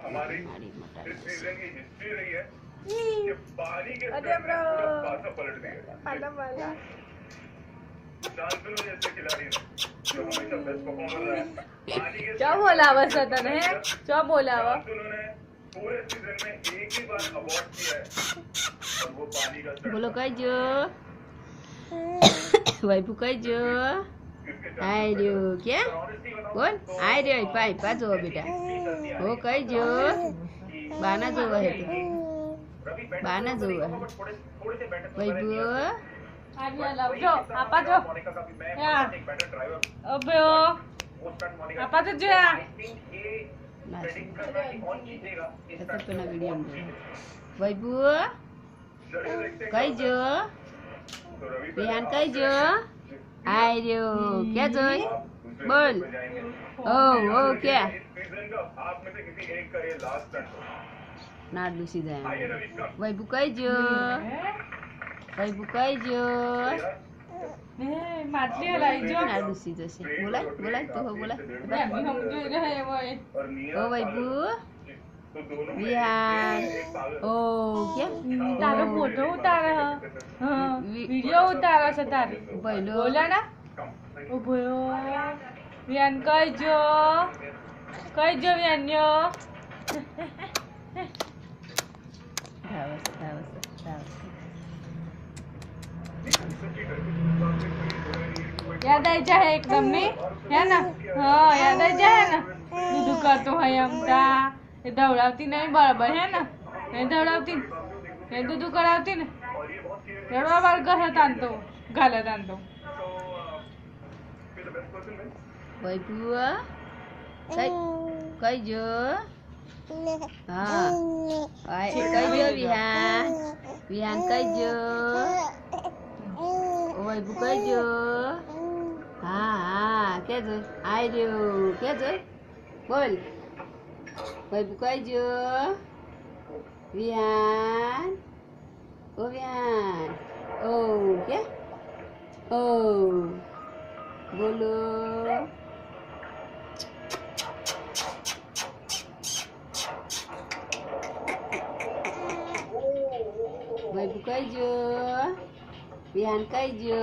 हमारी इस सीजन की हिस्ट्री रही है कि पानी के अरे ब्रो पासा पलट दिया पाला पाला शांतनु जैसे खिलाड़ी ने जो हमेशा बेस्ट परफॉर्मर रहा है पानी के क्या बोला बस तने है क्या बोला वा शांतनु ने पूरे सीजन में एक ही बार अवार्ड किया है और वो पानी का बोलो कहियो वाइफू कहियो आइडियो क्या बोल आइडियो पाइपा जो बेटा हो कहियो बाना जो है बाना जो है वाइफू आज्ञा लाव जो आपा जो या अबे ओ आपा तो जो या tetap kena video वाइफू कहियो Rihan कहियो आइडियो क्या जोई बोल ओ क्या ना लूसी जाए वाइफू कहियो वाइफू कहियो मारती है लाई जो ना लूसी जैसे बोला बोला तो हो बोला हम जो रहे वो ओ वाइफू Rihan ओ क्या तारा फोटो उतारा हां वीडियो उतारा से तारे बोलो बोला ना ओ बोलो Rihan कहियो Rihan yo याद आई जाए एकदम नहीं है ना हाँ याद आई जाए ना दूध करतो है हमता ये दौड़ाती नहीं बराबर है ना नहीं दौड़ाती ये दूध कराती ना थोड़ा बार गलत आनतो वाइफू कहियो हाँ कहियो Rihan कहियो वाइफू कहियो हाँ क्या जो आइडियो क्या जो बोल वाइफू कहियो Rihan ओ Rihan ओ क्या ओ बोलो वाइफू कहियो Rihan कहियो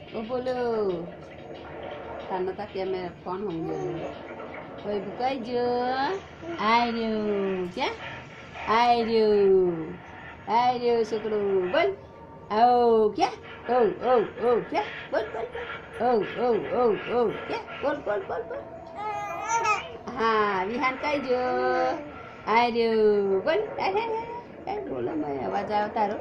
ओ बोलो खाना तक क्या मैं फोन होंगे वाइफू कहियो आइडियो क्या आइडियो सुकड़ो बोल ओ क्या ओ क्या बोल ओ क्या बोल हाँ Rihan कहियो आइडियो बोल बोलो मैं आवाज आवता रो